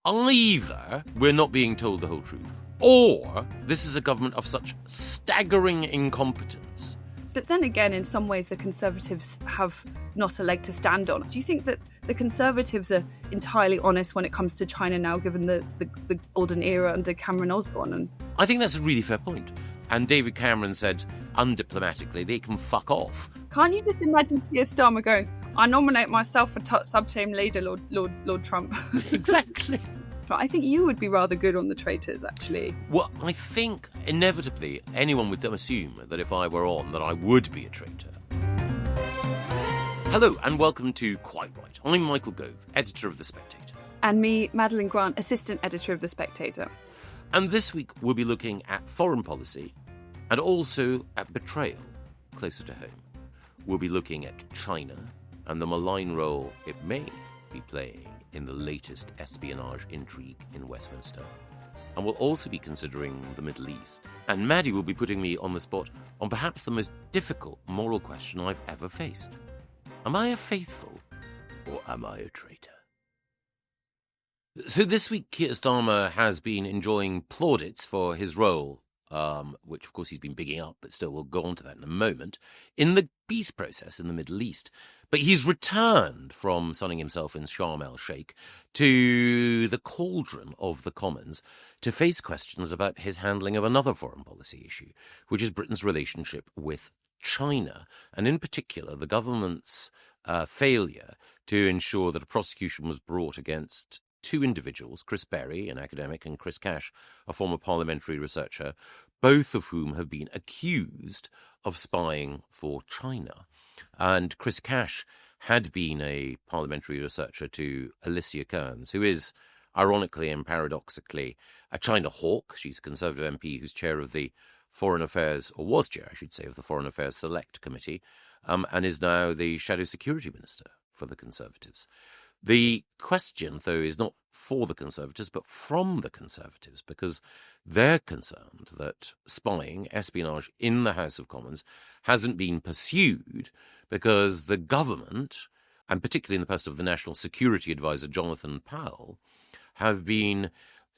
Either we're not being told the whole truth, or this is a government of such staggering incompetence. But then again, in some ways, the Conservatives have not a leg to stand on. Do you think that the Conservatives are entirely honest when it comes to China now, given the golden era under Cameron Osborne? And I think that's a really fair point. And David Cameron said, undiplomatically, they can fuck off. Can't you just imagine Keir Starmer going, I nominate myself for sub-team leader, Lord Trump? Exactly. I think you would be rather good on the traitors, actually. Well, I think, inevitably, anyone would assume that if I were on, that I would be a traitor. Hello, and welcome to Quite Right. I'm Michael Gove, editor of The Spectator. And me, Madeline Grant, assistant editor of The Spectator. And this week, we'll be looking at foreign policy and also at betrayal, closer to home. We'll be looking at China and the malign role it may be playing in the latest espionage intrigue in Westminster. And we'll also be considering the Middle East. And Maddie will be putting me on the spot on perhaps the most difficult moral question I've ever faced. Am I a faithful or am I a traitor? So this week, Keir Starmer has been enjoying plaudits for his role, which of course he's been bigging up, but still we'll go on to that in a moment, in the peace process in the Middle East. But he's returned from sunning himself in Sharm el-Sheikh to the cauldron of the Commons to face questions about his handling of another foreign policy issue, which is Britain's relationship with China, and in particular the government's failure to ensure that a prosecution was brought against two individuals, Chris Berry, an academic, and Chris Cash, a former parliamentary researcher, both of whom have been accused of spying for China. And Chris Cash had been a parliamentary researcher to Alicia Kearns, who is, ironically and paradoxically, a China hawk. She's a Conservative MP who's chair of the Foreign Affairs, or was chair, I should say, of the Foreign Affairs Select Committee, and is now the Shadow Security Minister for the Conservatives. The question, though, is not for the Conservatives, but from the Conservatives, because they're concerned that spying, espionage in the House of Commons hasn't been pursued because the government, and particularly in the person of the National Security Advisor, Jonathan Powell, have been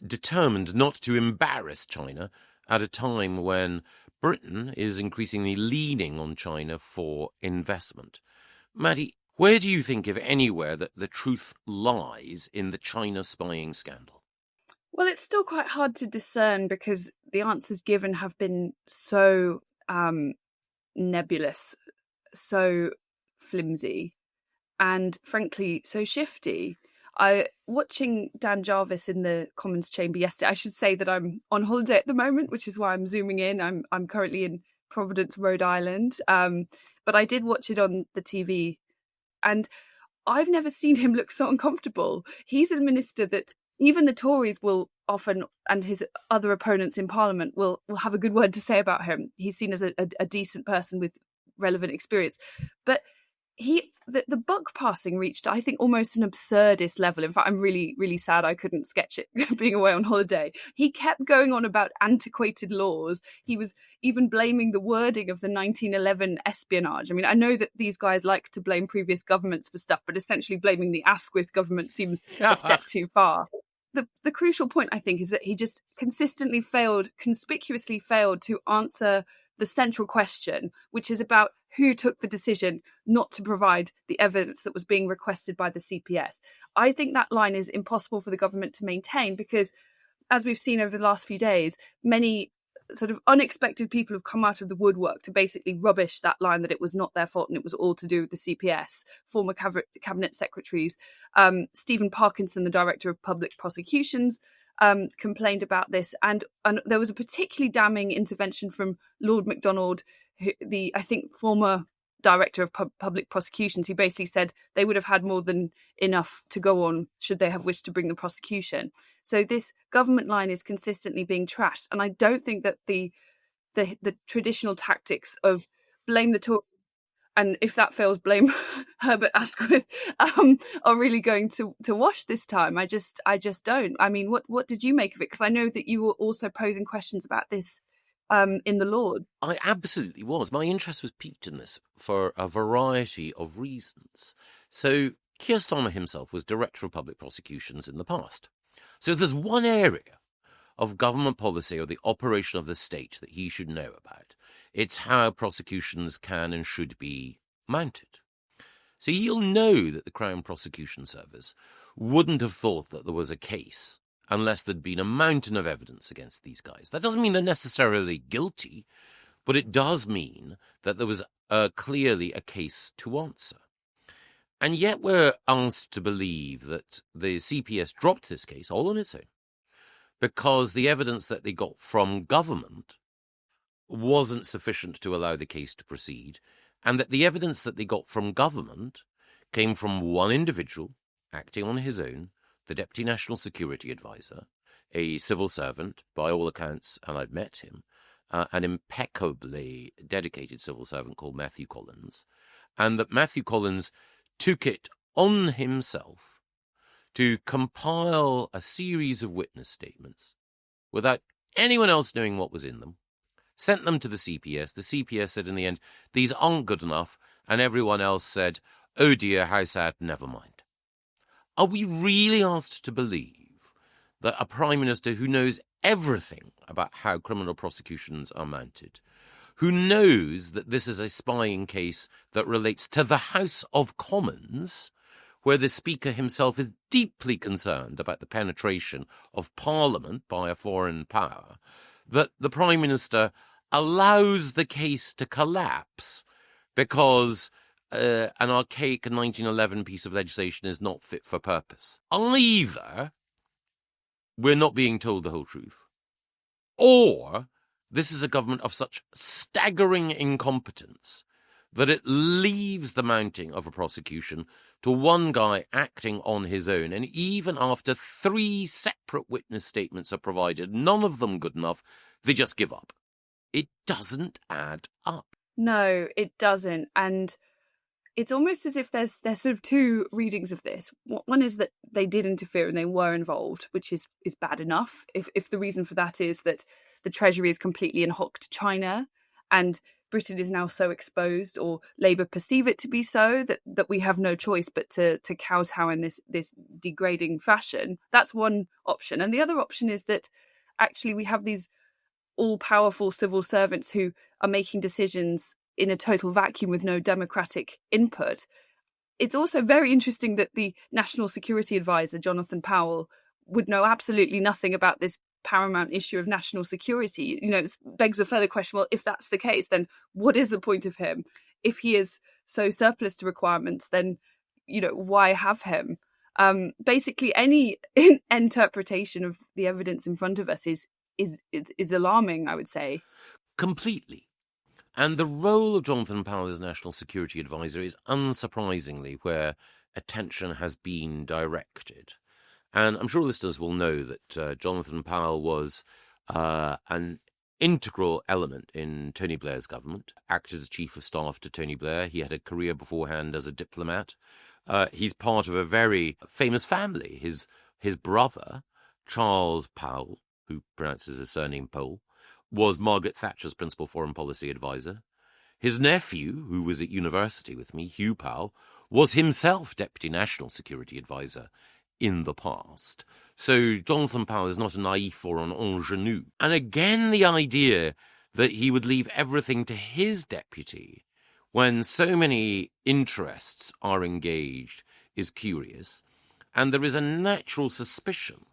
determined not to embarrass China at a time when Britain is increasingly leaning on China for investment. Maddie, where do you think, if anywhere, that the truth lies in the China spying scandal? Well, it's still quite hard to discern because the answers given have been so nebulous, so flimsy, and frankly, so shifty. Watching Dan Jarvis in the Commons chamber yesterday, I should say that I'm on holiday at the moment, which is why I'm zooming in. I'm currently in Providence, Rhode Island, but I did watch it on the TV. And I've never seen him look so uncomfortable. He's a minister that even the Tories will often, and his other opponents in Parliament, will have a good word to say about him. He's seen as a decent person with relevant experience. But the buck passing reached, I think, almost an absurdist level. In fact, I'm really, really sad I couldn't sketch it being away on holiday. He kept going on about antiquated laws. He was even blaming the wording of the 1911 espionage. I mean, I know that these guys like to blame previous governments for stuff, but essentially blaming the Asquith government seems a step too far. The crucial point, I think, is that he just conspicuously failed to answer the central question, which is about who took the decision not to provide the evidence that was being requested by the CPS. I think that line is impossible for the government to maintain because, as we've seen over the last few days, many sort of unexpected people have come out of the woodwork to basically rubbish that line that it was not their fault and it was all to do with the CPS. Former cabinet secretaries, Stephen Parkinson, the director of public prosecutions, complained about this, and there was a particularly damning intervention from Lord MacDonald, I think former director of public prosecutions, who basically said they would have had more than enough to go on should they have wished to bring the prosecution. So this government line is consistently being trashed, and I don't think that the traditional tactics of blame the Tories, and if that fails, blame Herbert Asquith, are really going to wash this time. I just don't. I mean, what did you make of it? Because I know that you were also posing questions about this in the Lord. I absolutely was. My interest was piqued in this for a variety of reasons. So Keir Starmer himself was Director of Public Prosecutions in the past. So if there's one area of government policy or the operation of the state that he should know about, it's how prosecutions can and should be mounted. So he'll know that the Crown Prosecution Service wouldn't have thought that there was a case unless there'd been a mountain of evidence against these guys. That doesn't mean they're necessarily guilty, but it does mean that there was clearly a case to answer. And yet we're asked to believe that the CPS dropped this case all on its own because the evidence that they got from government wasn't sufficient to allow the case to proceed, and that the evidence that they got from government came from one individual acting on his own, the Deputy National Security Advisor, a civil servant, by all accounts, and I've met him, an impeccably dedicated civil servant called Matthew Collins, and that Matthew Collins took it on himself to compile a series of witness statements without anyone else knowing what was in them, sent them to the CPS. The CPS said in the end, these aren't good enough, and everyone else said, oh dear, how sad, never mind. Are we really asked to believe that a Prime Minister who knows everything about how criminal prosecutions are mounted, who knows that this is a spying case that relates to the House of Commons, where the Speaker himself is deeply concerned about the penetration of Parliament by a foreign power, that the Prime Minister allows the case to collapse because an archaic 1911 piece of legislation is not fit for purpose? Either we're not being told the whole truth, or this is a government of such staggering incompetence that it leaves the mounting of a prosecution to one guy acting on his own. And even after 3 separate witness statements are provided, none of them good enough, they just give up. It doesn't add up. No, it doesn't. And it's almost as if there's sort of 2 readings of this. One is that they did interfere and they were involved, which is bad enough. If the reason for that is that the Treasury is completely in hock to China and Britain is now so exposed, or Labour perceive it to be so, that we have no choice but to kowtow in this degrading fashion. That's one option. And the other option is that actually we have these all-powerful civil servants who are making decisions in a total vacuum with no democratic input. It's also very interesting that the National Security Advisor, Jonathan Powell, would know absolutely nothing about this paramount issue of national security. It begs a further question, well, if that's the case, then what is the point of him? If he is so surplus to requirements, then, why have him? Basically, any interpretation of the evidence in front of us is alarming, I would say. Completely. And the role of Jonathan Powell as National Security Advisor is unsurprisingly where attention has been directed. And I'm sure listeners will know that Jonathan Powell was an integral element in Tony Blair's government, acted as Chief of Staff to Tony Blair. He had a career beforehand as a diplomat. He's part of a very famous family. His brother, Charles Powell, who pronounces his surname Powell, was Margaret Thatcher's principal foreign policy advisor. His nephew, who was at university with me, Hugh Powell, was himself Deputy National Security Advisor in the past. So Jonathan Powell is not a naif or an ingenue. And again, the idea that he would leave everything to his deputy when so many interests are engaged is curious. And there is a natural suspicion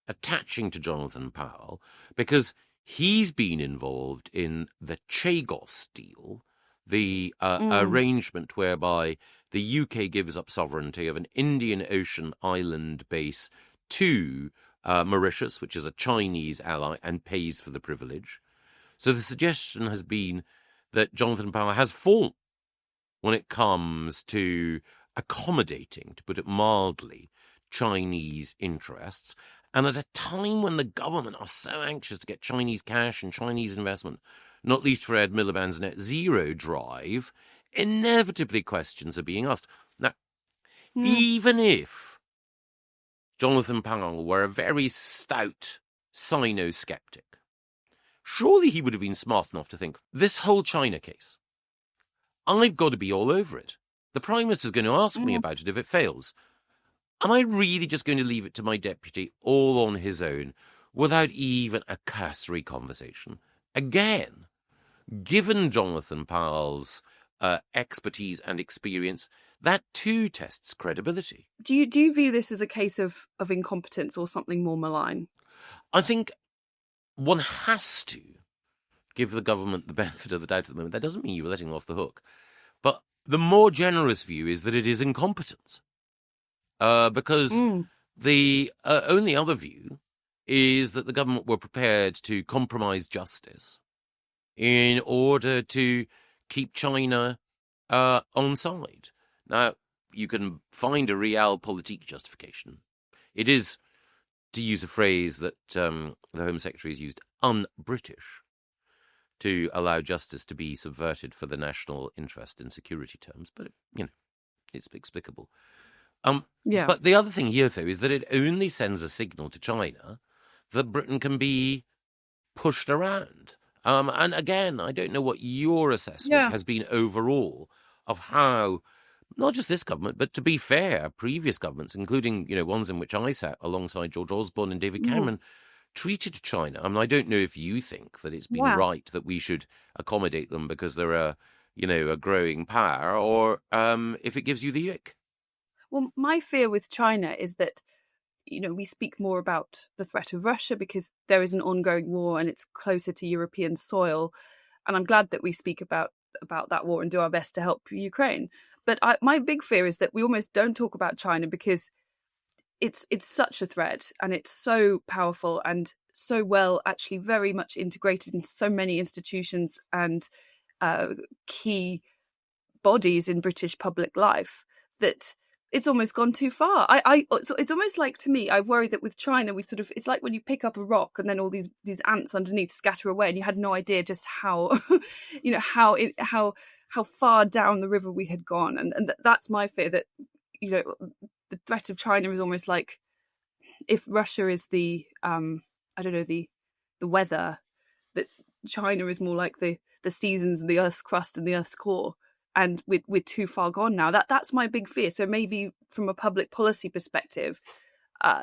attaching to Jonathan Powell because he's been involved in the Chagos deal, the arrangement whereby the UK gives up sovereignty of an Indian Ocean island base to Mauritius, which is a Chinese ally, and pays for the privilege. So the suggestion has been that Jonathan Powell has fallen when it comes to accommodating, to put it mildly, Chinese interests. And at a time when the government are so anxious to get Chinese cash and Chinese investment, not least for Ed Miliband's net zero drive, inevitably questions are being asked. Now, even if Jonathan Powell were a very stout Sino-skeptic, surely he would have been smart enough to think, this whole China case, I've got to be all over it. The Prime Minister's going to ask me about it if it fails. Am I really just going to leave it to my deputy all on his own without even a cursory conversation? Again, given Jonathan Powell's expertise and experience, that too tests credibility. Do you view this as a case of incompetence or something more malign? I think one has to give the government the benefit of the doubt at the moment. That doesn't mean you're letting them off the hook. But the more generous view is that it is incompetence. Because the only other view is that the government were prepared to compromise justice in order to keep China on side. Now, you can find a realpolitik justification. It is, to use a phrase that the Home Secretary has used, un-British, to allow justice to be subverted for the national interest in security terms. But, it's explicable. But the other thing here, though, is that it only sends a signal to China that Britain can be pushed around. And again, I don't know what your assessment has been overall of how, not just this government, but to be fair, previous governments, including ones in which I sat alongside George Osborne and David Cameron, treated China. I mean, I don't know if you think that it's been right that we should accommodate them because they're a growing power, or if it gives you the ick. Well, my fear with China is that, we speak more about the threat of Russia because there is an ongoing war and it's closer to European soil. And I'm glad that we speak about that war and do our best to help Ukraine. But my big fear is that we almost don't talk about China because it's such a threat and it's so powerful and so well, actually very much integrated into so many institutions and key bodies in British public life that it's almost gone too far. So it's almost like, to me, I worry that with China, it's like when you pick up a rock and then all these ants underneath scatter away and you had no idea just how, how far down the river we had gone. And that's my fear, that, the threat of China is almost like if Russia is the weather, that China is more like the seasons and the Earth's crust and the Earth's core. And we're too far gone now. That's my big fear. So maybe from a public policy perspective,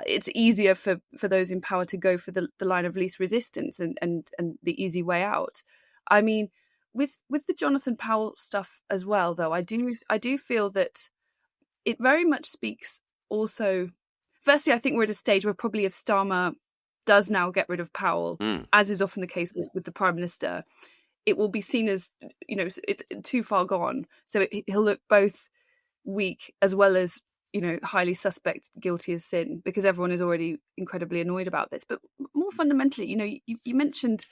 it's easier for those in power to go for the line of least resistance and the easy way out. I mean, with the Jonathan Powell stuff as well, though, I do feel that it very much speaks also. Firstly, I think we're at a stage where probably if Starmer does now get rid of Powell, as is often the case with the Prime Minister, it will be seen as, too far gone. So he'll look both weak as well as, highly suspect, guilty as sin, because everyone is already incredibly annoyed about this. But more fundamentally, you mentioned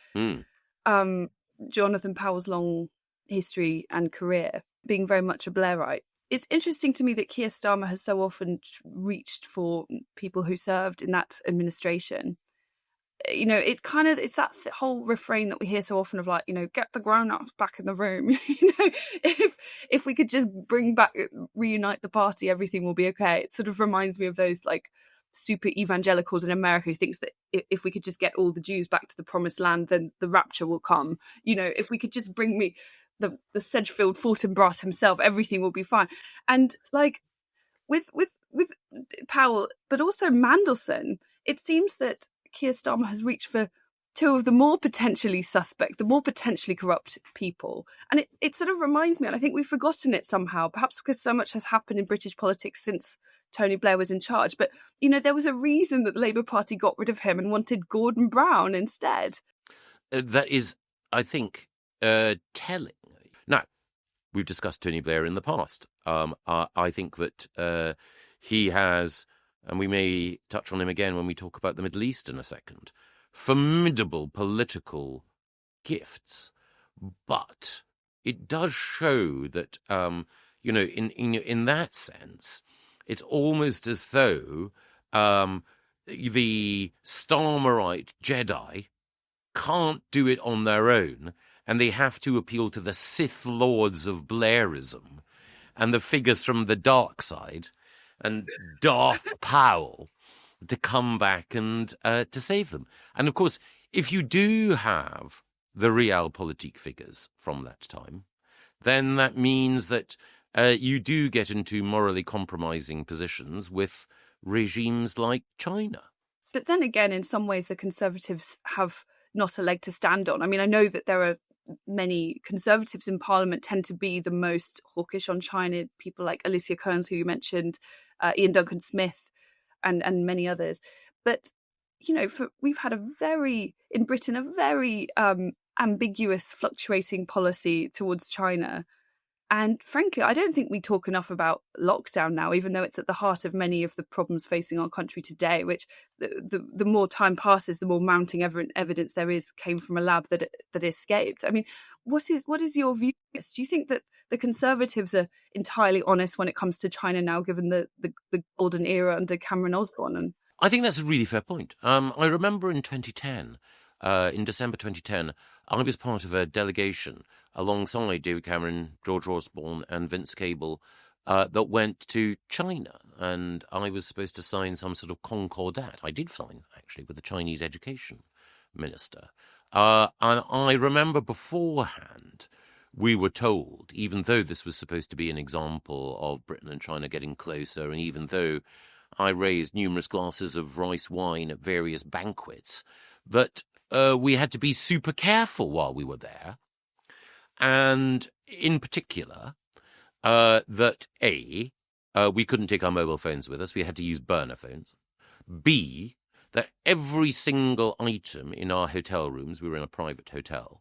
Jonathan Powell's long history and career being very much a Blairite. It's interesting to me that Keir Starmer has so often reached for people who served in that administration. It's that whole refrain that we hear so often of like, get the grown-ups back in the room. If we could just reunite the party, everything will be okay. It sort of reminds me of those like super evangelicals in America who thinks that if we could just get all the Jews back to the promised land, then the rapture will come. If we could just bring me the Sedgefield Fortinbras himself, everything will be fine. And like with Powell, but also Mandelson, it seems that Keir Starmer has reached for two of the more potentially suspect, the more potentially corrupt people. And it sort of reminds me, and I think we've forgotten it somehow, perhaps because so much has happened in British politics since Tony Blair was in charge. But, there was a reason that the Labour Party got rid of him and wanted Gordon Brown instead. That is, I think, telling. Now, we've discussed Tony Blair in the past. I think that he has, and we may touch on him again when we talk about the Middle East in a second, formidable political gifts. But it does show that, in that sense, it's almost as though the Starmerite Jedi can't do it on their own, and they have to appeal to the Sith Lords of Blairism and the figures from the dark side and Darth Powell to come back and to save them. And of course, if you do have the realpolitik figures from that time, then that means that you do get into morally compromising positions with regimes like China. But then again, in some ways, the Conservatives have not a leg to stand on. I mean, I know that there are many Conservatives in Parliament tend to be the most hawkish on China, people like Alicia Kearns, who you mentioned, Ian Duncan Smith, and many others. But, you know, we've had in Britain, a very ambiguous, fluctuating policy towards China. And frankly, I don't think we talk enough about lockdown now, even though it's at the heart of many of the problems facing our country today, which the more time passes, the more mounting evidence there came from a lab that escaped. I mean, what is your view? Do you think that the Conservatives are entirely honest when it comes to China now, given the golden era under Cameron Osborne? I think that's a really fair point. I remember in 2010, in December 2010, I was part of a delegation alongside David Cameron, George Osborne and Vince Cable that went to China. And I was supposed to sign some sort of concordat. I did sign, actually, with the Chinese education minister. And I remember beforehand we were told, even though this was supposed to be an example of Britain and China getting closer, and even though I raised numerous glasses of rice wine at various banquets, that we had to be super careful while we were there. And in particular, that A, we couldn't take our mobile phones with us. We had to use burner phones. B, that every single item in our hotel rooms, we were in a private hotel,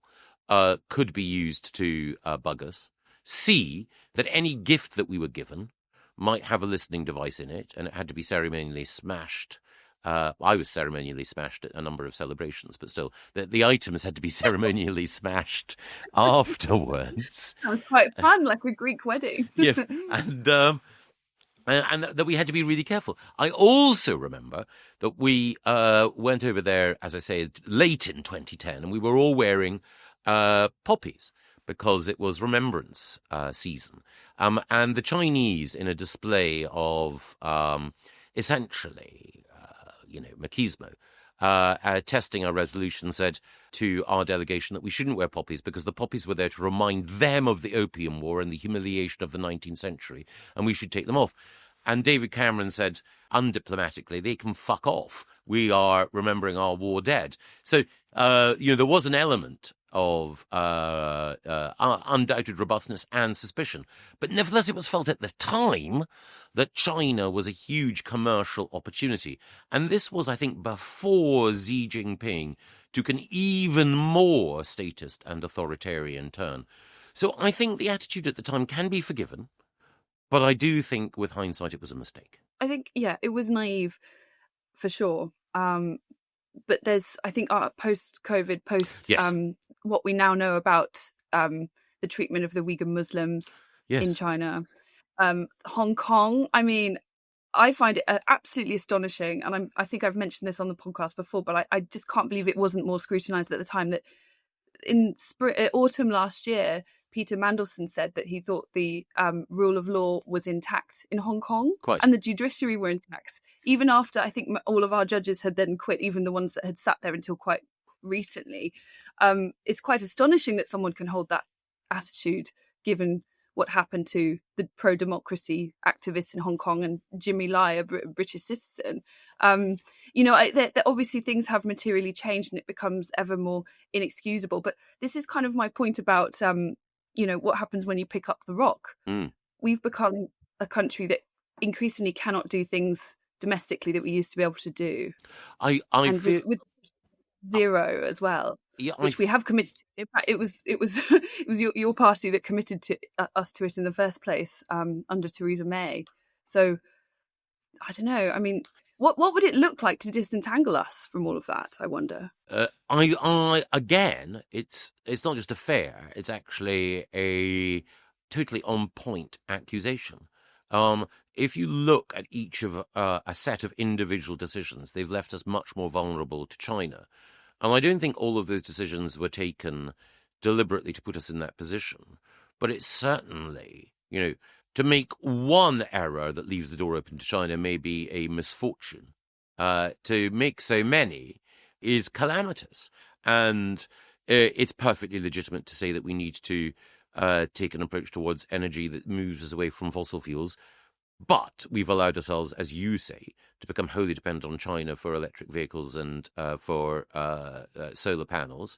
could be used to bug us. C, that any gift that we were given might have a listening device in it, and it had to be ceremonially smashed. I was ceremonially smashed at a number of celebrations, but still, the items had to be ceremonially smashed afterwards. That was quite fun, like a Greek wedding. Yeah, and that we had to be really careful. I also remember that we went over there, as I say, late in 2010, and we were all wearing poppies because it was remembrance season. And the Chinese, in a display of essentially machismo, testing our resolution, said to our delegation that we shouldn't wear poppies because the poppies were there to remind them of the Opium War and the humiliation of the 19th century, and we should take them off. And David Cameron said, undiplomatically, they can fuck off. We are remembering our war dead. So, there was an element of undoubted robustness and suspicion. But nevertheless, it was felt at the time that China was a huge commercial opportunity. And this was, I think, before Xi Jinping took an even more statist and authoritarian turn. So I think the attitude at the time can be forgiven, but I do think with hindsight it was a mistake. I think, it was naive for sure. But there's, I think, post-COVID, what we now know about the treatment of the Uyghur Muslims in China. Hong Kong, I mean, I find it absolutely astonishing, and I think I've mentioned this on the podcast before, but I just can't believe it wasn't more scrutinised at the time, that in autumn last year, Peter Mandelson said that he thought the rule of law was intact in Hong Kong. Quite. And the judiciary were intact, even after I think all of our judges had then quit, even the ones that had sat there until quite recently. It's quite astonishing that someone can hold that attitude, given what happened to the pro-democracy activists in Hong Kong and Jimmy Lai, a British citizen. Obviously things have materially changed and it becomes ever more inexcusable. But this is kind of my point about, what happens when you pick up the rock. We've become a country that increasingly cannot do things domestically that we used to be able to do. I feel with zero as well. Yeah, which we have committed to. In fact, it was your party that committed to us to it in the first place, under Theresa May. So I don't know. I mean, what would it look like to disentangle us from all of that? I wonder. I again, it's not just a fair; it's actually a totally on point accusation. If you look at each of a set of individual decisions, they've left us much more vulnerable to China. And I don't think all of those decisions were taken deliberately to put us in that position. But it's certainly, to make one error that leaves the door open to China may be a misfortune. To make so many is calamitous. And it's perfectly legitimate to say that we need to take an approach towards energy that moves us away from fossil fuels. But we've allowed ourselves, as you say, to become wholly dependent on China for electric vehicles and for solar panels.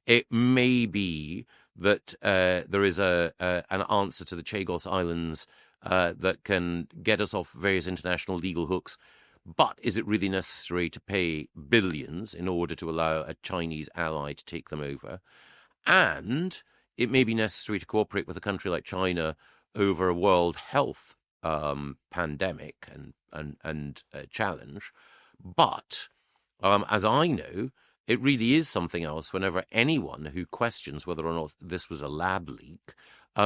It may be that there is an answer to the Chagos Islands that can get us off various international legal hooks. But is it really necessary to pay billions in order to allow a Chinese ally to take them over? And it may be necessary to cooperate with a country like China over a world health pandemic and challenge. But as I know, it really is something else whenever anyone who questions whether or not this was a lab leak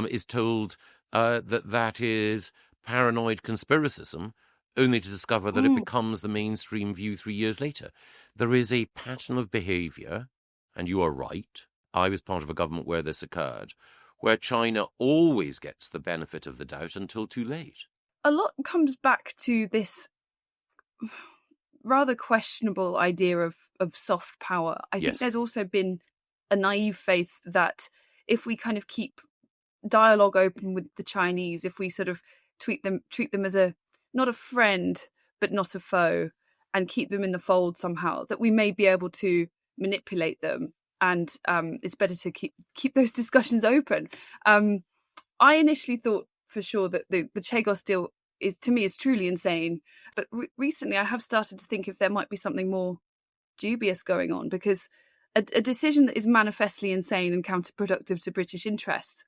is told that is paranoid conspiracism, only to discover that it becomes the mainstream view 3 years later. There is a pattern of behaviour, and you are right. I was part of a government where this occurred, where China always gets the benefit of the doubt until too late. A lot comes back to this rather questionable idea of soft power. I think there's also been a naive faith that if we kind of keep dialogue open with the Chinese, if we sort of treat them as not a friend but not a foe, and keep them in the fold somehow, that we may be able to manipulate them. And it's better to keep those discussions open. I initially thought for sure that the Chagos deal to me is truly insane. But recently I have started to think if there might be something more dubious going on, because a decision that is manifestly insane and counterproductive to British interests,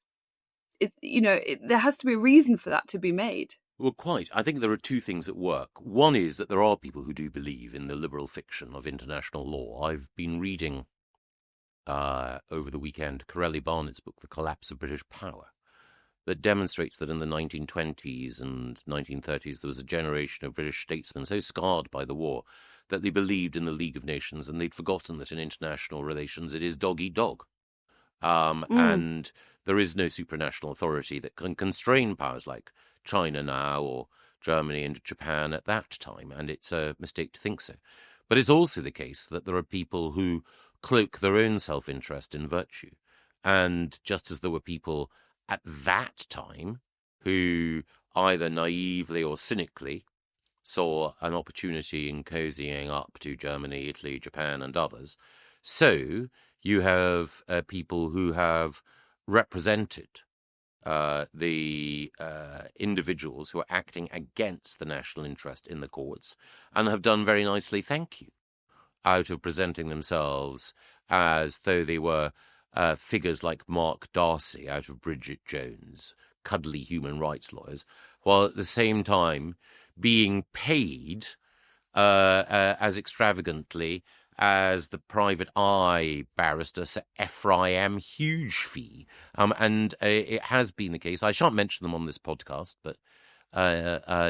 there has to be a reason for that to be made. Well, quite. I think there are two things at work. One is that there are people who do believe in the liberal fiction of international law. I've been reading over the weekend Corelli Barnett's book, The Collapse of British Power, that demonstrates that in the 1920s and 1930s there was a generation of British statesmen so scarred by the war that they believed in the League of Nations, and they'd forgotten that in international relations it is dog eat dog. And there is no supranational authority that can constrain powers like China now or Germany and Japan at that time, and it's a mistake to think so. But it's also the case that there are people who cloak their own self-interest in virtue. And just as there were people at that time who either naively or cynically saw an opportunity in cozying up to Germany, Italy, Japan, and others, so you have people who have represented the individuals who are acting against the national interest in the courts and have done very nicely, thank you, out of presenting themselves as though they were figures like Mark Darcy out of Bridget Jones, cuddly human rights lawyers, while at the same time being paid as extravagantly as the private eye barrister Sir Ephraim Huge Fee. And it has been the case, I shan't mention them on this podcast, but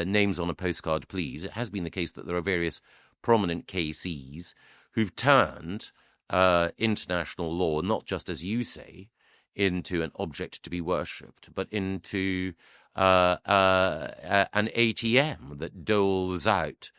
names on a postcard, please. It has been the case that there are various prominent KCs who've turned international law, not just as you say, into an object to be worshipped, but into an ATM that doles out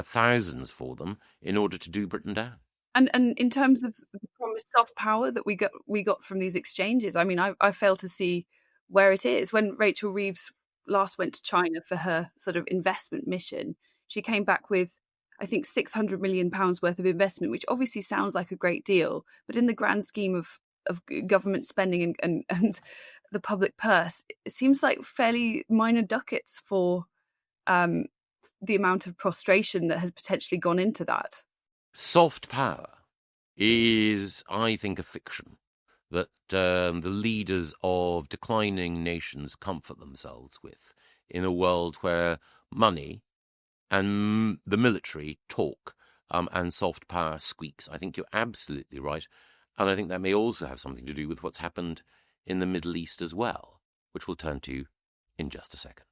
thousands for them in order to do Britain down. And in terms of the promised soft power that we got from these exchanges, I mean, I fail to see where it is. When Rachel Reeves last went to China for her sort of investment mission, she came back with, I think, £600 million worth of investment, which obviously sounds like a great deal, but in the grand scheme of government spending and the public purse, it seems like fairly minor ducats for the amount of prostration that has potentially gone into that. Soft power is, I think, a fiction that the leaders of declining nations comfort themselves with in a world where money and the military talk and soft power squeaks. I think you're absolutely right. And I think that may also have something to do with what's happened in the Middle East as well, which we'll turn to in just a second.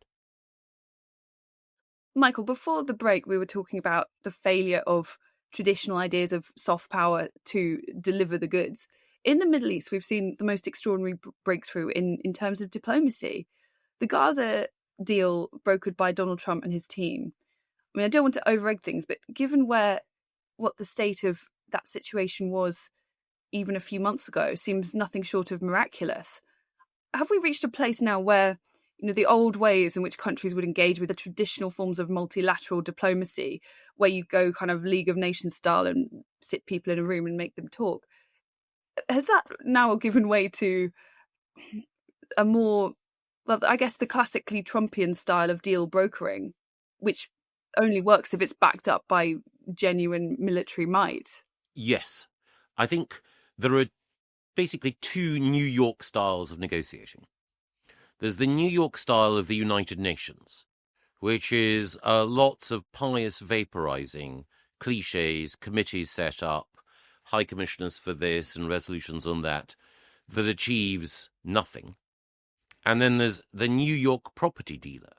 Michael, before the break, we were talking about the failure of traditional ideas of soft power to deliver the goods. In the Middle East, we've seen the most extraordinary breakthrough in terms of diplomacy. The Gaza deal brokered by Donald Trump and his team. I mean, I don't want to over-egg things, but given what the state of that situation was even a few months ago, seems nothing short of miraculous. Have we reached a place now where, the old ways in which countries would engage with the traditional forms of multilateral diplomacy, where you go kind of League of Nations style and sit people in a room and make them talk. Has that now given way to a more, well, I guess the classically Trumpian style of deal brokering, which only works if it's backed up by genuine military might? Yes. I think there are basically two New York styles of negotiating. There's the New York style of the United Nations, which is lots of pious vaporizing, cliches, committees set up, high commissioners for this and resolutions on that achieves nothing. And then there's the New York property dealer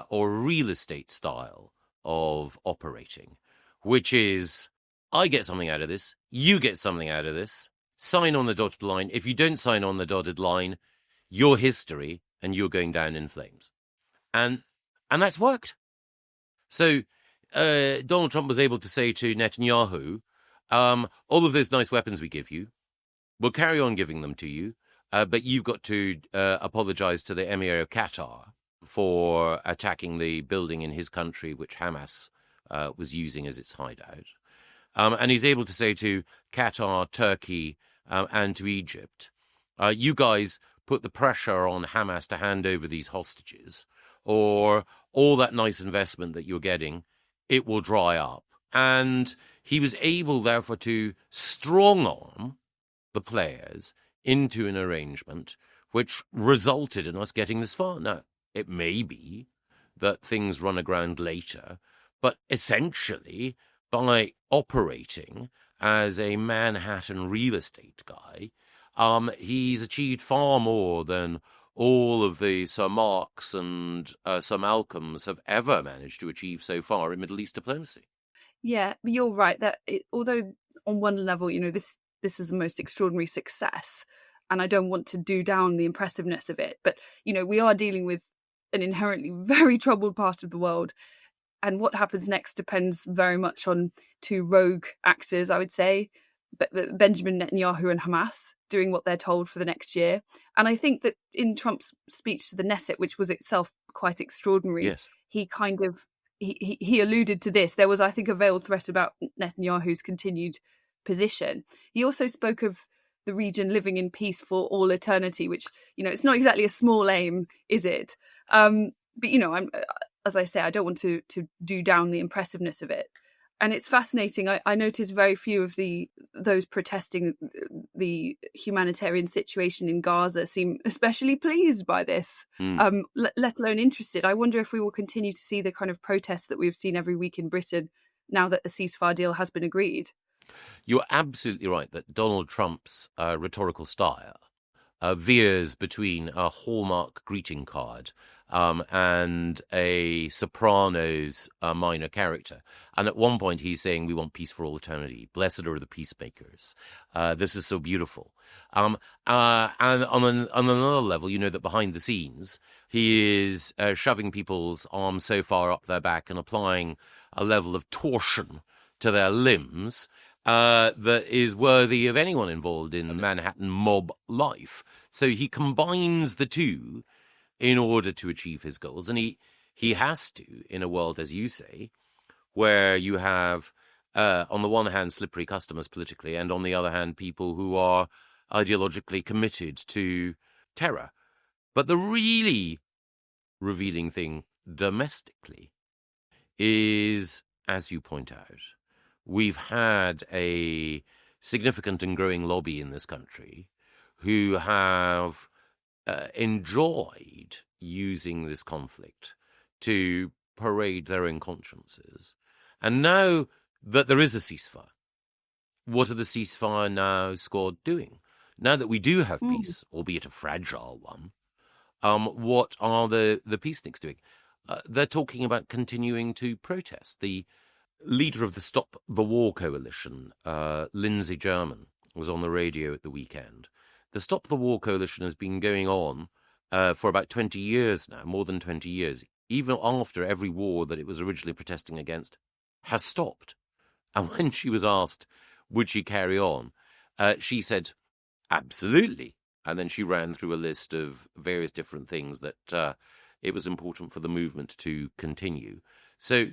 or real estate style of operating, which is, I get something out of this, you get something out of this, sign on the dotted line. If you don't sign on the dotted line, you're history and you're going down in flames. And that's worked. So Donald Trump was able to say to Netanyahu, all of those nice weapons we give you, we'll carry on giving them to you, but you've got to apologize to the Emir of Qatar for attacking the building in his country, which Hamas was using as its hideout. And he's able to say to Qatar, Turkey, and to Egypt, you guys put the pressure on Hamas to hand over these hostages, or all that nice investment that you're getting, it will dry up. And he was able, therefore, to strong-arm the players into an arrangement which resulted in us getting this far. Now, it may be that things run aground later, but essentially, by operating as a Manhattan real estate guy, he's achieved far more than all of the Sir Marks and Sir Malcolms have ever managed to achieve so far in Middle East diplomacy. Yeah, you're right that although on one level, this is the most extraordinary success, and I don't want to do down the impressiveness of it, but we are dealing with an inherently very troubled part of the world, and what happens next depends very much on two rogue actors, I would say, Benjamin Netanyahu and Hamas, doing what they're told for the next year. And I think that in Trump's speech to the Knesset, which was itself quite extraordinary, yes, he kind of he alluded to this. There was, I think, a veiled threat about Netanyahu's continued position. He also spoke of the region living in peace for all eternity, which, it's not exactly a small aim, is it? But, I'm, as I say, I don't want to do down the impressiveness of it. And it's fascinating. I noticed very few of those protesting the humanitarian situation in Gaza seem especially pleased by this, let alone interested. I wonder if we will continue to see the kind of protests that we've seen every week in Britain now that a ceasefire deal has been agreed. You're absolutely right that Donald Trump's rhetorical style veers between a Hallmark greeting card and a Sopranos minor character. And at one point he's saying, we want peace for all eternity. Blessed are the peacemakers. This is so beautiful. And on another level, that behind the scenes, he is shoving people's arms so far up their back and applying a level of torsion to their limbs that is worthy of anyone involved in Manhattan mob life. So he combines the two in order to achieve his goals. And he has to, in a world, as you say, where you have, on the one hand, slippery customers politically, and on the other hand, people who are ideologically committed to terror. But the really revealing thing domestically is, as you point out, we've had a significant and growing lobby in this country who have enjoyed using this conflict to parade their own consciences. And now that there is a ceasefire, what are the ceasefire now squad doing? Now that we do have peace, albeit a fragile one, what are the peaceniks doing? They're talking about continuing to protest. The leader of the Stop the War coalition, Lindsay German, was on the radio at the weekend. The Stop the War coalition has been going on for about 20 years now, more than 20 years, even after every war that it was originally protesting against has stopped. And when she was asked, would she carry on, she said, absolutely. And then she ran through a list of various different things that it was important for the movement to continue. So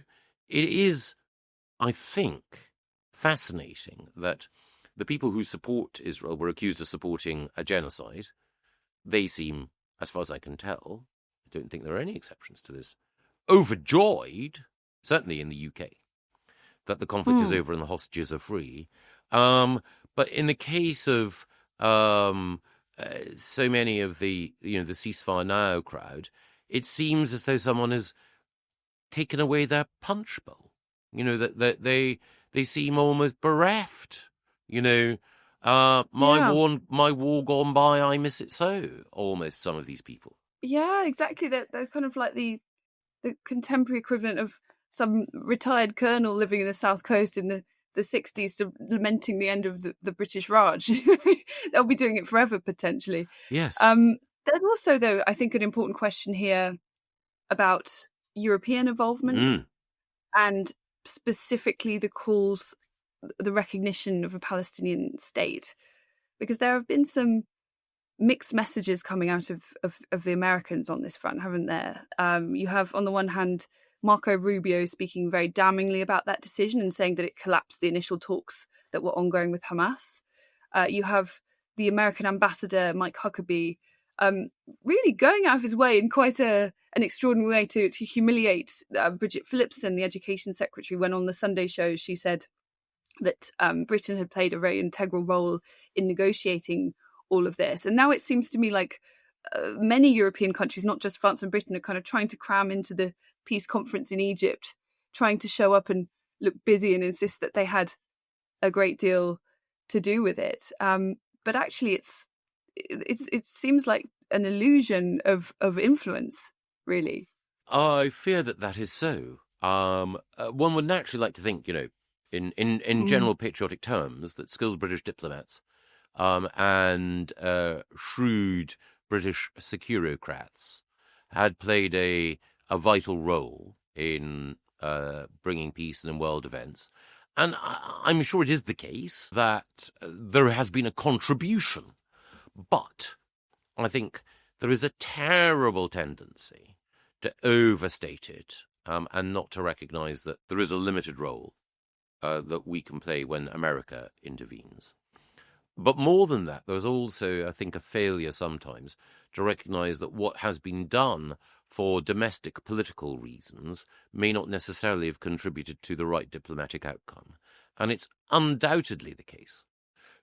it is, I think, fascinating that the people who support Israel were accused of supporting a genocide. They seem, as far as I can tell, I don't think there are any exceptions to this, overjoyed, certainly in the UK, that the conflict is over and the hostages are free. But in the case of so many of the ceasefire now crowd, it seems as though someone has taken away their punch bowl. That they seem almost bereft. My war gone by, I miss it so. Almost some of these people. Yeah, exactly. They're kind of like the contemporary equivalent of some retired colonel living in the South Coast in the 60s, lamenting the end of the British Raj. They'll be doing it forever, potentially. Yes. There's also, though, I think an important question here about European involvement and specifically the calls, the recognition of a Palestinian state, because there have been some mixed messages coming out of the Americans on this front, haven't there? You have, on the one hand, Marco Rubio speaking very damningly about that decision and saying that it collapsed the initial talks that were ongoing with Hamas. You have the American ambassador, Mike Huckabee, really going out of his way in quite an extraordinary way to humiliate Bridget Phillipson, the education secretary, when on the Sunday show she said that Britain had played a very integral role in negotiating all of this. And now it seems to me like many European countries, not just France and Britain, are kind of trying to cram into the peace conference in Egypt, trying to show up and look busy and insist that they had a great deal to do with it. But actually it seems like an illusion of influence, really. I fear that is so. One would naturally like to think, in general patriotic terms, that skilled British diplomats and shrewd British securocrats had played a vital role in bringing peace and in world events. And I'm sure it is the case that there has been a contribution. But I think there is a terrible tendency to overstate it and not to recognize that there is a limited role that we can play when America intervenes. But more than that, there's also, I think, a failure sometimes to recognize that what has been done for domestic political reasons may not necessarily have contributed to the right diplomatic outcome. And it's undoubtedly the case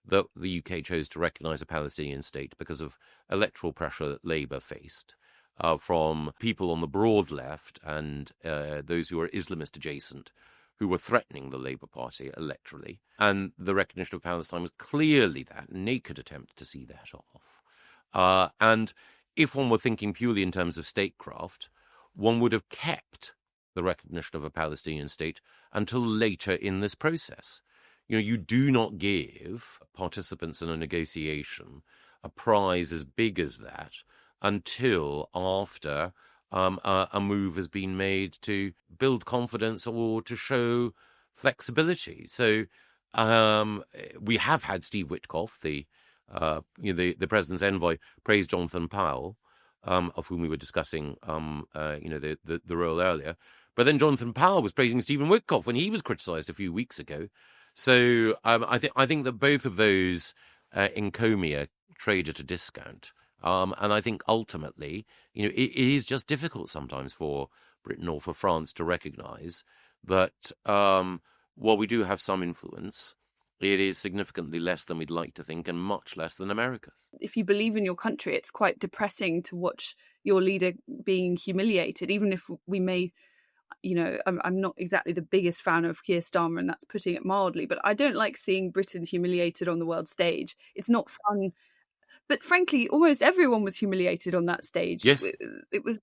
that the UK chose to recognize a Palestinian state because of electoral pressure that Labour faced from people on the broad left and those who are Islamist adjacent, who were threatening the Labour Party electorally. And the recognition of Palestine was clearly that naked attempt to see that off. And if one were thinking purely in terms of statecraft, one would have kept the recognition of a Palestinian state until later in this process. You do not give participants in a negotiation a prize as big as that until after a move has been made to build confidence or to show flexibility. So we have had Steve Witkoff, the president's envoy, praise Jonathan Powell, of whom we were discussing the role earlier. But then Jonathan Powell was praising Stephen Witkoff when he was criticised a few weeks ago. So I think that both of those encomia trade at a discount. And I think ultimately, it is just difficult sometimes for Britain or for France to recognise that while we do have some influence, it is significantly less than we'd like to think and much less than America's. If you believe in your country, it's quite depressing to watch your leader being humiliated, even if we may... I'm not exactly the biggest fan of Keir Starmer, and that's putting it mildly, but I don't like seeing Britain humiliated on the world stage. It's not fun. But frankly, almost everyone was humiliated on that stage. Yes. It was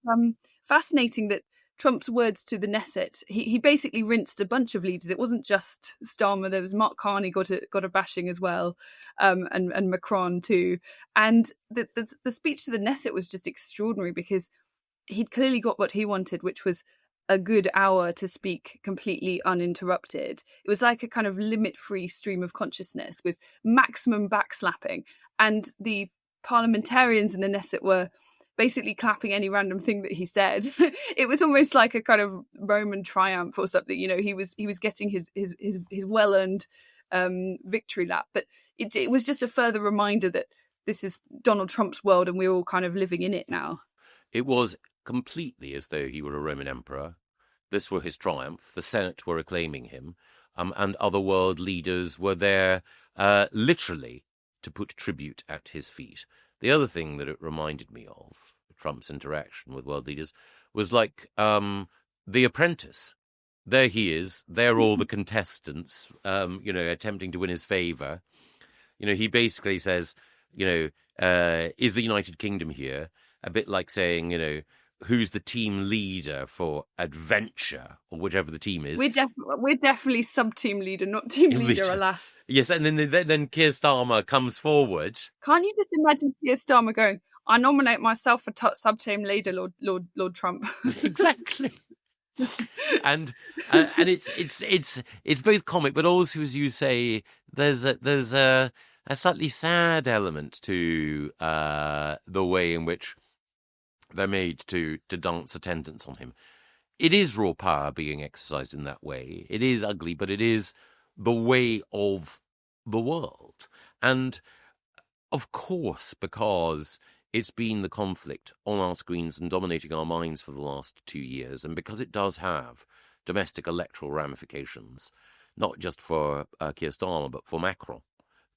fascinating that Trump's words to the Knesset, he basically rinsed a bunch of leaders. It wasn't just Starmer. There was Mark Carney got a bashing as well, and Macron too. And the speech to the Knesset was just extraordinary because he'd clearly got what he wanted, which was a good hour to speak completely uninterrupted. It was like a kind of limit-free stream of consciousness with maximum backslapping. And the parliamentarians in the Knesset were basically clapping any random thing that he said. It was almost like a kind of Roman triumph or something. He was getting his well-earned victory lap. But it was just a further reminder that this is Donald Trump's world and we're all kind of living in it now. It was completely as though he were a Roman emperor. This were his triumph. The Senate were acclaiming him, and other world leaders were there literally to put tribute at his feet. The other thing that it reminded me of, Trump's interaction with world leaders, was like The Apprentice. There he is. They're all the contestants, attempting to win his favor. He basically says, is the United Kingdom here? A bit like saying, who's the team leader for adventure or whichever the team is. We're definitely sub-team leader, not team leader, alas. Yes, and then Keir Starmer comes forward. Can't you just imagine Keir Starmer going, I nominate myself for sub-team leader, Lord Trump. Exactly. and it's both comic, but also, as you say, there's a slightly sad element to the way in which they're made to dance attendance on him. It is raw power being exercised in that way. It is ugly, but it is the way of the world. And of course, because it's been the conflict on our screens and dominating our minds for the last 2 years, and because it does have domestic electoral ramifications, not just for Keir Starmer, but for Macron,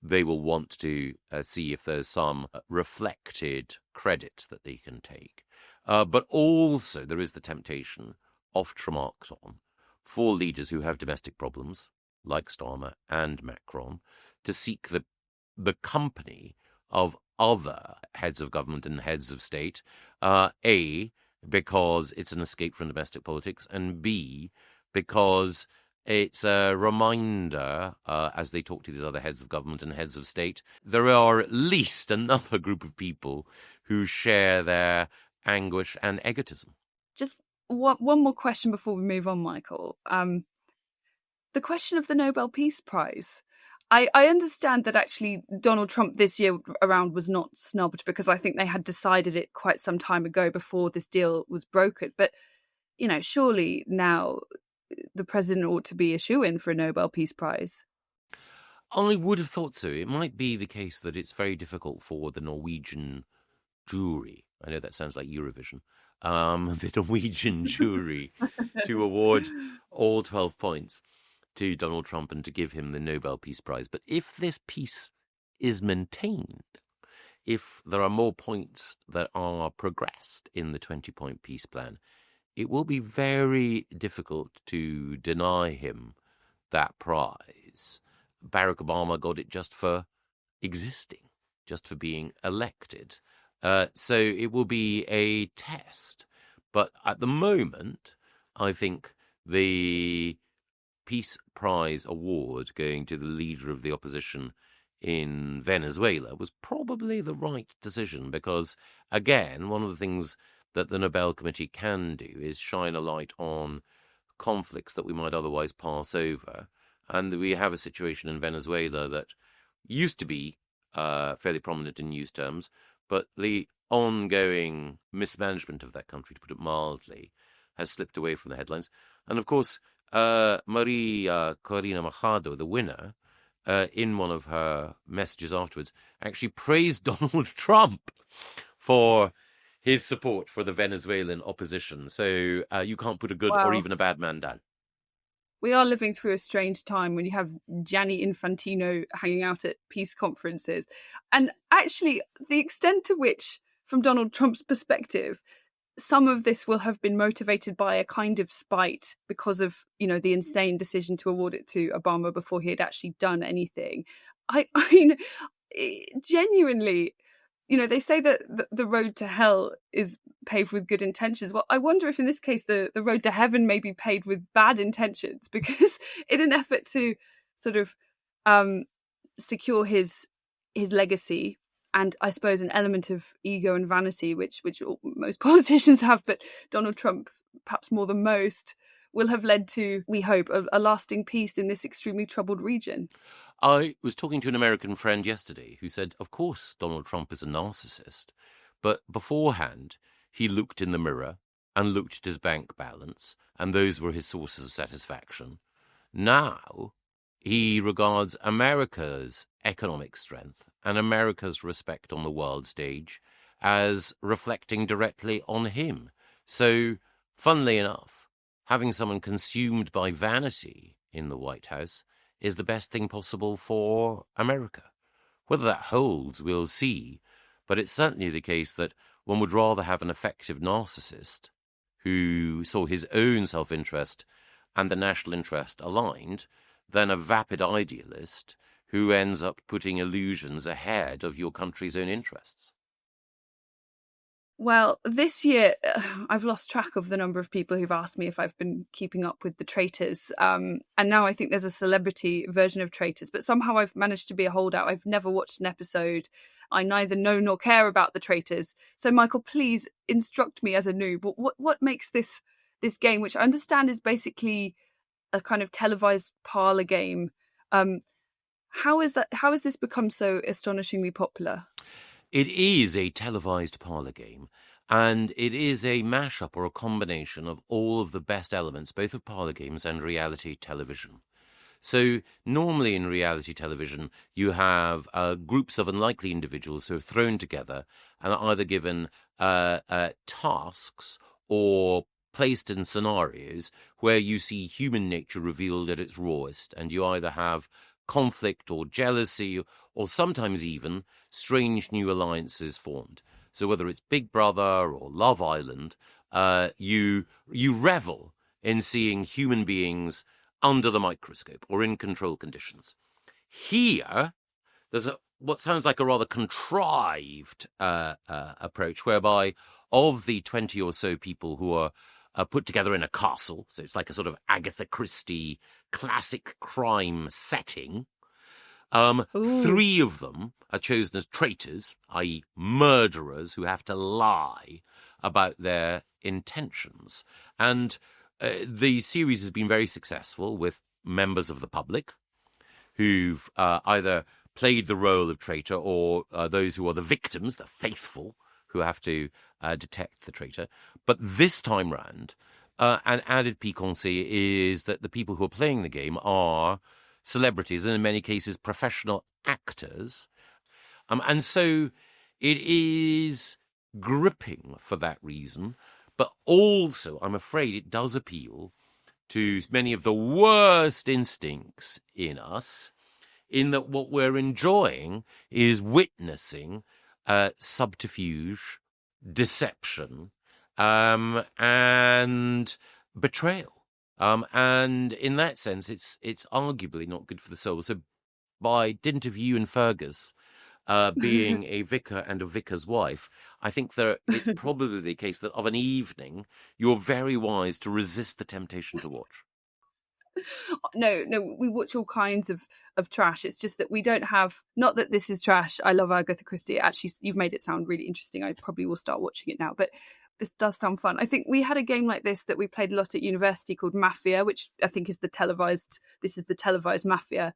they will want to see if there's some reflected credit that they can take. But also there is the temptation, oft remarked on, for leaders who have domestic problems, like Starmer and Macron, to seek the company of other heads of government and heads of state, A, because it's an escape from domestic politics, and B, because it's a reminder, as they talk to these other heads of government and heads of state, there are at least another group of people who share their anguish and egotism. Just one more question before we move on, Michael. The question of the Nobel Peace Prize. I understand that actually Donald Trump this year around was not snubbed because I think they had decided it quite some time ago before this deal was brokered. But, surely now the president ought to be a shoo-in for a Nobel Peace Prize. I would have thought so. It might be the case that it's very difficult for the Norwegian jury. I know that sounds like Eurovision. The Norwegian jury to award all 12 points to Donald Trump and to give him the Nobel Peace Prize. But if this peace is maintained, if there are more points that are progressed in the 20-point peace plan, it will be very difficult to deny him that prize. Barack Obama got it just for existing, just for being elected. So it will be a test. But at the moment, I think the Peace Prize award going to the leader of the opposition in Venezuela was probably the right decision because, again, one of the things that the Nobel Committee can do is shine a light on conflicts that we might otherwise pass over. And we have a situation in Venezuela that used to be fairly prominent in news terms, but the ongoing mismanagement of that country, to put it mildly, has slipped away from the headlines. And, of course, Maria Corina Machado, the winner, in one of her messages afterwards, actually praised Donald Trump for his support for the Venezuelan opposition. So you can't put a good or even a bad man down. We are living through a strange time when you have Gianni Infantino hanging out at peace conferences. And actually, the extent to which, from Donald Trump's perspective, some of this will have been motivated by a kind of spite because of, the insane decision to award it to Obama before he had actually done anything. I mean, genuinely, they say that the road to hell is paved with good intentions. Well, I wonder if in this case the road to heaven may be paved with bad intentions, because in an effort to sort of secure his legacy, and I suppose an element of ego and vanity, which most politicians have, but Donald Trump perhaps more than most, will have led to, we hope, a lasting peace in this extremely troubled region. I was talking to an American friend yesterday who said, of course, Donald Trump is a narcissist, but beforehand, he looked in the mirror and looked at his bank balance, and those were his sources of satisfaction. Now, he regards America's economic strength and America's respect on the world stage as reflecting directly on him. So, funnily enough, having someone consumed by vanity in the White House is the best thing possible for America. Whether that holds, we'll see, but it's certainly the case that one would rather have an effective narcissist who saw his own self-interest and the national interest aligned than a vapid idealist who ends up putting illusions ahead of your country's own interests. Well, this year, I've lost track of the number of people who've asked me if I've been keeping up with the traitors. And now I think there's a celebrity version of traitors, but somehow I've managed to be a holdout. I've never watched an episode. I neither know nor care about the traitors. So, Michael, please instruct me as a noob. What makes this game, which I understand is basically a kind of televised parlour game, how has this become so astonishingly popular? It is a televised parlour game, and it is a mashup or a combination of all of the best elements, both of parlour games and reality television. So normally in reality television, you have groups of unlikely individuals who are thrown together and are either given tasks or placed in scenarios where you see human nature revealed at its rawest, and you either have conflict or jealousy or sometimes even strange new alliances formed. So whether it's Big Brother or Love Island, you revel in seeing human beings under the microscope or in control conditions. Here, there's what sounds like a rather contrived approach whereby of the 20 or so people who are put together in a castle, so it's like a sort of Agatha Christie classic crime setting, 3 of them are chosen as traitors, i.e. murderers who have to lie about their intentions. And the series has been very successful with members of the public who've either played the role of traitor or those who are the victims, the faithful, who have to detect the traitor. But this time round, an added piquancy is that the people who are playing the game are celebrities and in many cases professional actors. And so it is gripping for that reason, but also, I'm afraid, it does appeal to many of the worst instincts in us, in that what we're enjoying is witnessing subterfuge, deception, and betrayal. And in that sense, it's arguably not good for the soul. So by dint of you and Fergus being a vicar and a vicar's wife, I think it's probably the case that of an evening, you're very wise to resist the temptation to watch. No, we watch all kinds of trash. It's just that we don't have, not that this is trash. I love Agatha Christie. Actually, you've made it sound really interesting. I probably will start watching it now, but this does sound fun. I think we had a game like this that we played a lot at university called Mafia, which I think is the televised Mafia.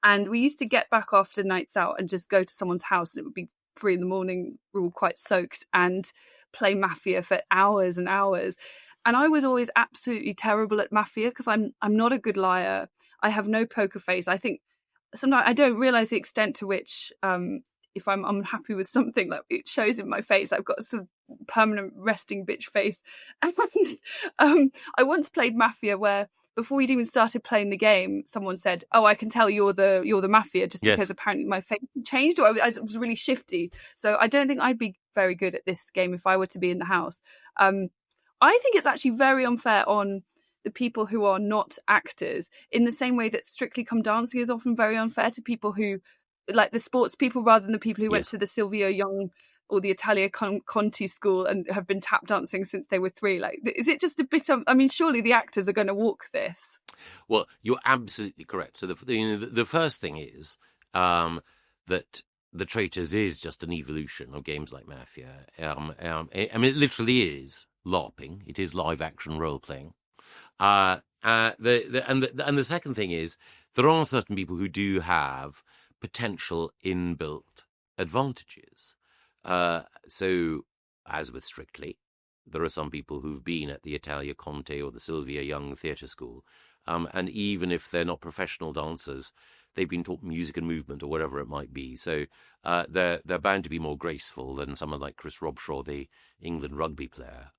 And we used to get back after nights out and just go to someone's house, and it would be 3 a.m. We were all quite soaked, and play Mafia for hours and hours. And I was always absolutely terrible at Mafia because I'm not a good liar. I have no poker face. I think sometimes I don't realise the extent to which if I'm unhappy with something, like it shows in my face. I've got some permanent resting bitch face. And I once played Mafia where before we'd even started playing the game, someone said, "Oh, I can tell you're the Mafia," just because apparently my face changed, or I was really shifty. So I don't think I'd be very good at this game if I were to be in the house. I think it's actually very unfair on the people who are not actors, in the same way that Strictly Come Dancing is often very unfair to people who, like the sports people, rather than the people who went to the Silvio Young or the Italia Conti school and have been tap dancing since they were 3. Like, is it just a bit I mean, surely the actors are going to walk this. Well, you're absolutely correct. So the first thing is that The Traitors is just an evolution of games like Mafia. I mean, it literally is LARPing. It is live action role playing. And the second thing is there are certain people who do have potential inbuilt advantages. So, as with Strictly, there are some people who've been at the Italia Conte or the Sylvia Young Theatre School, and even if they're not professional dancers, they've been taught music and movement or whatever it might be. So they're bound to be more graceful than someone like Chris Robshaw, the England rugby player,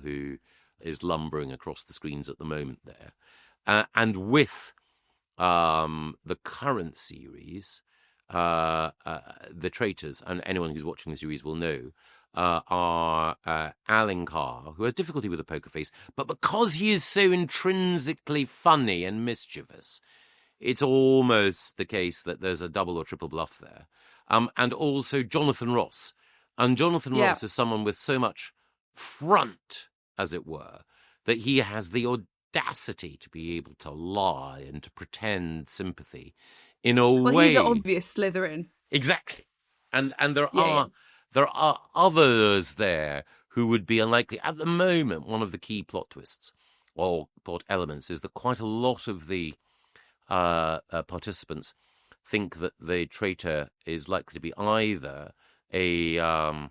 who is lumbering across the screens at the moment there. And with the current series, the traitors, and anyone who's watching the series will know, are Alan Carr, who has difficulty with a poker face, but because he is so intrinsically funny and mischievous, it's almost the case that there's a double or triple bluff there. And also Jonathan Ross. And Jonathan Ross is someone with so much front, as it were, that he has the audacity to be able to lie and to pretend sympathy in a way. Well, he's an obvious Slytherin. Exactly. And there are others there who would be unlikely. At the moment, one of the key plot twists or plot elements is that quite a lot of the participants think that the traitor is likely to be either a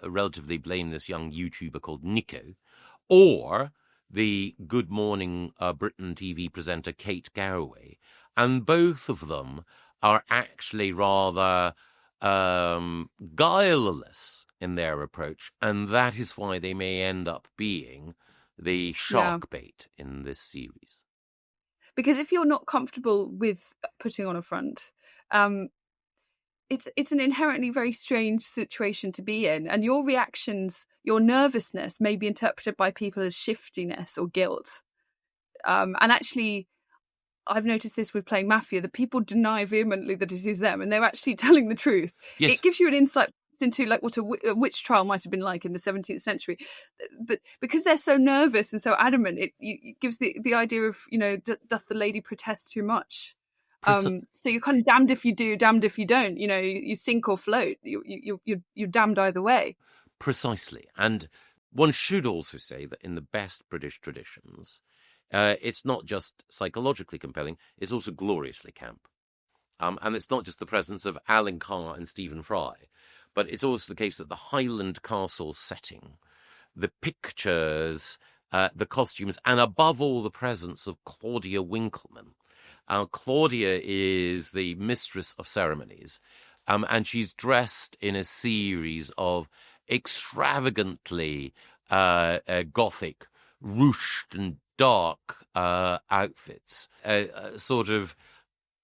relatively blameless young YouTuber called Nico, or the Good Morning Britain TV presenter Kate Garraway. And both of them are actually rather guileless in their approach, and that is why they may end up being the shark bait in this series. Because if you're not comfortable with putting on a front, it's an inherently very strange situation to be in, and your reactions, your nervousness, may be interpreted by people as shiftiness or guilt. And actually, I've noticed this with playing Mafia, that people deny vehemently that it is them, and they're actually telling the truth. Yes. It gives you an insight into like what a witch trial might have been like in the 17th century. But because they're so nervous and so adamant, it gives the idea of, doth the lady protest too much? So you're kind of damned if you do, damned if you don't. You sink or float. You're damned either way. Precisely. And one should also say that in the best British traditions, it's not just psychologically compelling, it's also gloriously camp. And it's not just the presence of Alan Carr and Stephen Fry, but it's also the case that the Highland Castle setting, the pictures, the costumes, and above all the presence of Claudia Winkleman. Claudia is the mistress of ceremonies, and she's dressed in a series of extravagantly gothic, ruched and dark outfits, sort of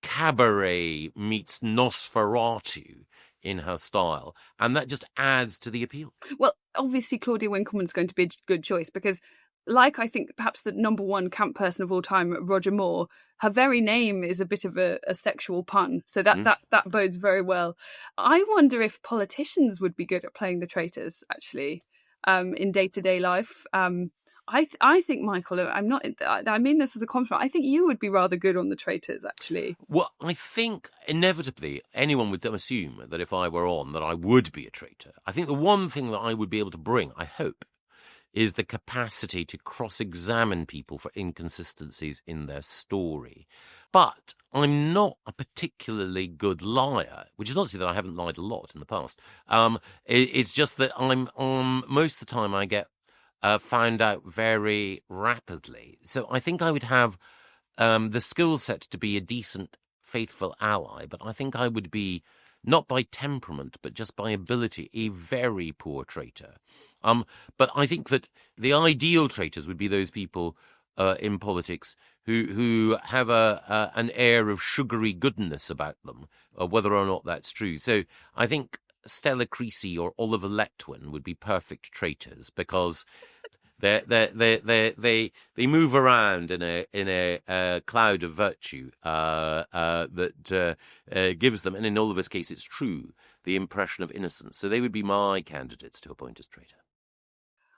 cabaret meets Nosferatu in her style, and that just adds to the appeal. Well, obviously Claudia Winkleman's going to be a good choice because, like I think perhaps the number one camp person of all time, Roger Moore, her very name is a bit of a sexual pun, so that bodes very well. I wonder if politicians would be good at playing the traitors, actually, in day-to-day life. I think, Michael, I mean this as a compliment, I think you would be rather good on the traitors, actually. Well, I think inevitably anyone would assume that if I were on, that I would be a traitor. I think the one thing that I would be able to bring, I hope, is the capacity to cross-examine people for inconsistencies in their story. But I'm not a particularly good liar, which is not to say that I haven't lied a lot in the past. It's just that I'm most of the time I get found out very rapidly. So I think I would have the skill set to be a decent, faithful ally, but I think I would be, not by temperament, but just by ability, a very poor traitor. But I think that the ideal traitors would be those people in politics who have an air of sugary goodness about them, whether or not that's true. So I think Stella Creasy or Oliver Letwin would be perfect traitors because they move around in a cloud of virtue that gives them, and in Oliver's case, it's true, the impression of innocence. So they would be my candidates to appoint as traitor.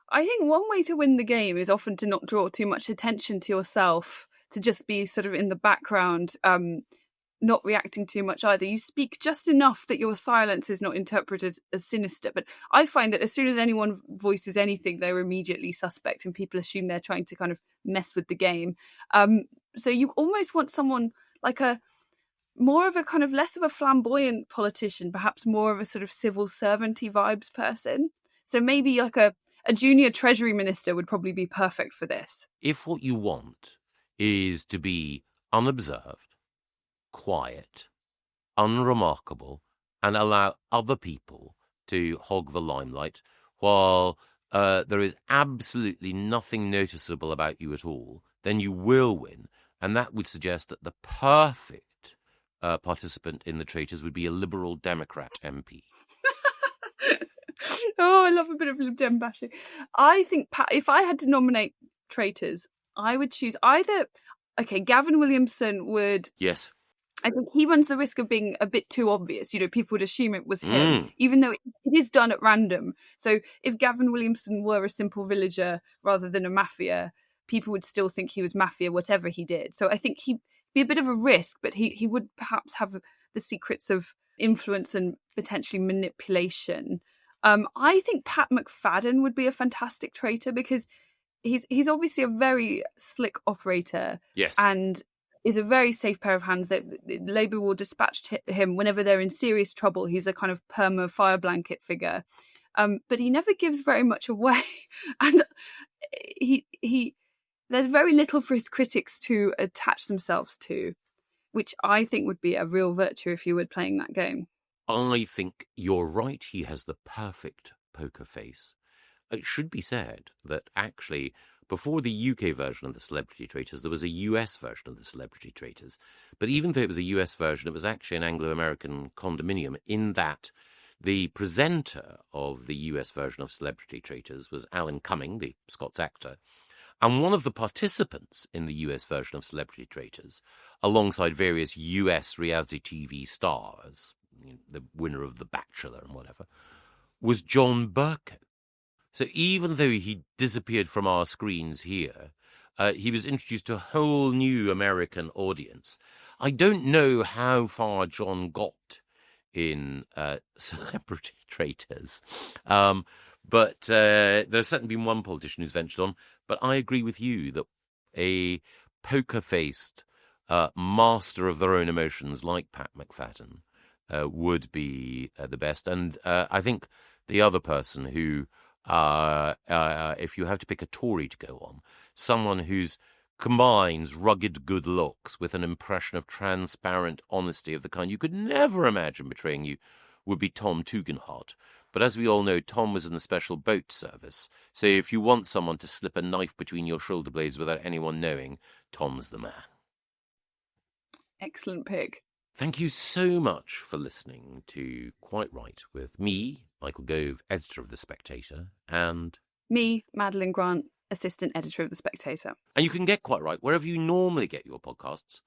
I think one way to win the game is often to not draw too much attention to yourself, to just be sort of in the background, not reacting too much either. You speak just enough that your silence is not interpreted as sinister. But I find that as soon as anyone voices anything, they're immediately suspect and people assume they're trying to kind of mess with the game. So you almost want someone like more of a kind of less of a flamboyant politician, perhaps more of a sort of civil servant-y vibes person. So maybe like a junior treasury minister would probably be perfect for this. If what you want is to be unobserved, quiet, unremarkable, and allow other people to hog the limelight while there is absolutely nothing noticeable about you at all, then you will win. And that would suggest that the perfect participant in the traitors would be a Liberal Democrat MP. Oh, I love a bit of Lib Dem bashing. I think if I had to nominate traitors, I would choose either... Okay, Gavin Williamson would... Yes. I think he runs the risk of being a bit too obvious. You know, people would assume it was him, even though it is done at random. So if Gavin Williamson were a simple villager rather than a mafia, people would still think he was mafia, whatever he did. So I think he'd be a bit of a risk, but he would perhaps have the secrets of influence and potentially manipulation. I think Pat McFadden would be a fantastic traitor because he's obviously a very slick operator. Yes. And is a very safe pair of hands that Labour will dispatch to him whenever they're in serious trouble. He's a kind of perma fire blanket figure. But he never gives very much away. And there's very little for his critics to attach themselves to, which I think would be a real virtue if you were playing that game. I think you're right. He has the perfect poker face. It should be said that actually, before the UK version of the Celebrity Traitors, there was a US version of the Celebrity Traitors. But even though it was a US version, it was actually an Anglo-American condominium, in that the presenter of the US version of Celebrity Traitors was Alan Cumming, the Scots actor. And one of the participants in the US version of Celebrity Traitors, alongside various US reality TV stars, the winner of The Bachelor and whatever, was John Bercow. So even though he disappeared from our screens here, he was introduced to a whole new American audience. I don't know how far John got in Celebrity Traitors, but there's certainly been one politician who's ventured on. But I agree with you that a poker-faced master of their own emotions like Pat McFadden would be the best. And I think the other person who... if you have to pick a Tory to go on, someone who's combines rugged good looks with an impression of transparent honesty of the kind you could never imagine betraying you, would be Tom Tugendhat. But as we all know, Tom was in the Special Boat Service, so if you want someone to slip a knife between your shoulder blades without anyone knowing, Tom's the man. Excellent pick. Thank you so much for listening to Quite Right with me, Michael Gove, editor of The Spectator, and... me, Madeline Grant, assistant editor of The Spectator. And you can get Quite Right wherever you normally get your podcasts,